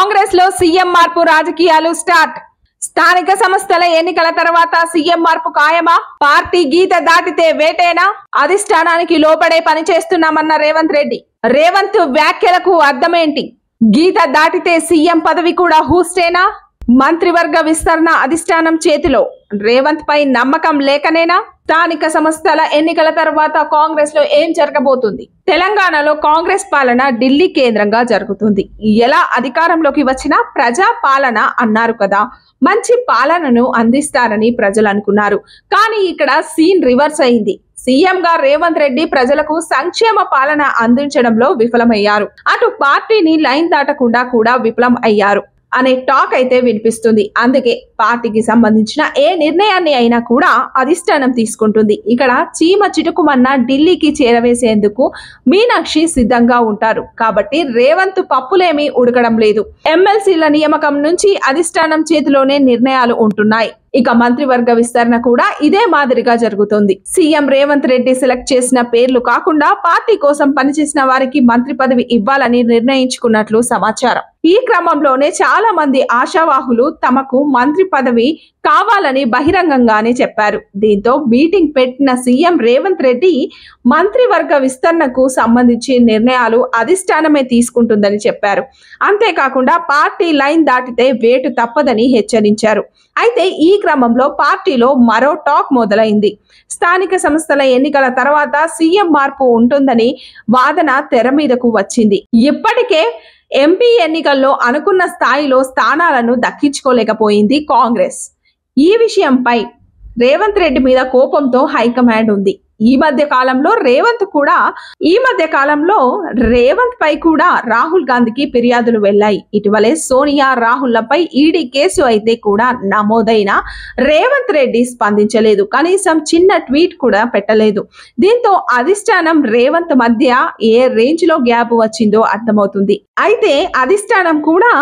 కాంగ్రెస్ లో సీఎం మార్పు రాజకీయాలు స్టార్ట్. స్థానిక సంస్థల ఎన్నికల తర్వాత సీఎం మార్పు ఖాయమా? పార్టీ గీత దాటితే వేటేనా? అధిష్టానానికి లోపడే పనిచేస్తున్నామన్న రేవంత్ రెడ్డి. రేవంత్ వ్యాఖ్యలకు అర్థమేంటి? గీత దాటితే సీఎం పదవి కూడా హూస్టేనా? మంత్రివర్గ విస్తరణ అధిష్టానం చేతిలో. రేవంత్ పై నమ్మకం లేకనేనా? స్థానిక సంస్థల ఎన్నికల తర్వాత కాంగ్రెస్ లో ఏం జరగబోతుంది? తెలంగాణలో కాంగ్రెస్ పాలన ఢిల్లీ కేంద్రంగా జరుగుతుంది. ఎలా అధికారంలోకి వచ్చినా ప్రజా పాలన అన్నారు కదా, మంచి పాలనను అందిస్తారని ప్రజలు అనుకున్నారు. కానీ ఇక్కడ సీన్ రివర్స్ అయింది. సీఎం గా రేవంత్ రెడ్డి ప్రజలకు సంక్షేమ పాలన అందించడంలో విఫలమయ్యారు. అటు పార్టీని లైన్ దాటకుండా కూడా విఫలం అయ్యారు అనే టాక్ అయితే వినిపిస్తుంది. అందుకే పార్టీకి సంబంధించిన ఏ నిర్ణయాన్ని అయినా కూడా అధిష్టానం తీసుకుంటుంది. ఇక్కడ చీమ చిటుకుమన్న ఢిల్లీకి చేరవేసేందుకు మీనాక్షి సిద్ధంగా ఉంటారు. కాబట్టి రేవంత్ పప్పులేమీ ఉడకడం లేదు. ఎమ్మెల్సీల నియామకం నుంచి అధిష్టానం చేతిలోనే నిర్ణయాలు ఉంటున్నాయి. ఇక మంత్రివర్గ విస్తరణ కూడా ఇదే మాదిరిగా జరుగుతుంది. సీఎం రేవంత్ రెడ్డి సెలెక్ట్ చేసిన పేర్లు కాకుండా పార్టీ కోసం పనిచేసిన వారికి మంత్రి పదవి ఇవ్వాలని నిర్ణయించుకున్నట్లు సమాచారం. ఈ క్రమంలోనే చాలా మంది ఆశావాహులు తమకు మంత్రి పదవి కావాలని బహిరంగంగానే చెప్పారు. దీంతో మీటింగ్ పెట్టిన సీఎం రేవంత్ రెడ్డి మంత్రివర్గ విస్తరణకు సంబంధించి నిర్ణయాలు అధిష్టానమే తీసుకుంటుందని చెప్పారు. అంతేకాకుండా పార్టీ లైన్ దాటితే వేటు తప్పదని హెచ్చరించారు. అయితే ఈ క్రమంలో పార్టీలో మరో టాక్ మొదలైంది. స్థానిక సంస్థల ఎన్నికల తర్వాత సీఎం మార్పు ఉంటుందని వాదన తెర మీదకు వచ్చింది. ఇప్పటికే ఎంపీ ఎన్నికల్లో అనుకున్న స్థాయిలో స్థానాలను దక్కించుకోలేకపోయింది కాంగ్రెస్. ఈ విషయంపై రేవంత్ రెడ్డి మీద కోపంతో హైకమాండ్ ఉంది. ఈ మధ్య కాలంలో రేవంత్ పై కూడా రాహుల్ గాంధీకి ఫిర్యాదులు వెళ్లాయి. ఇటీవలే సోనియా రాహుల్లపై ఈడీ కేసు అయితే కూడా నమోదైన రేవంత్ రెడ్డి స్పందించలేదు. కనీసం చిన్న ట్వీట్ కూడా పెట్టలేదు. దీంతో అధిష్టానం రేవంత్ మధ్య ఏ రేంజ్ లో గ్యాప్ వచ్చిందో అర్థమవుతుంది. అయితే అధిష్టానం కూడా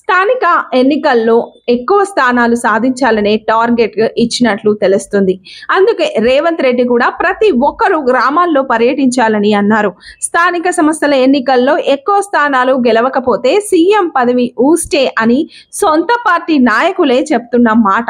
స్థానిక ఎన్నికల్లో ఎక్కువ స్థానాలు సాధించాలనే టార్గెట్ ఇచ్చినట్లు తెలుస్తుంది. అందుకే రేవంత్ రెడ్డి కూడా ప్రతి ఒక్కరూ గ్రామాల్లో పర్యటించాలని అన్నారు. స్థానిక సంస్థల ఎన్నికల్లో ఎక్కువ స్థానాలు గెలవకపోతే సీఎం పదవి ఊస్టే అని సొంత పార్టీ నాయకులే చెప్తున్న మాట.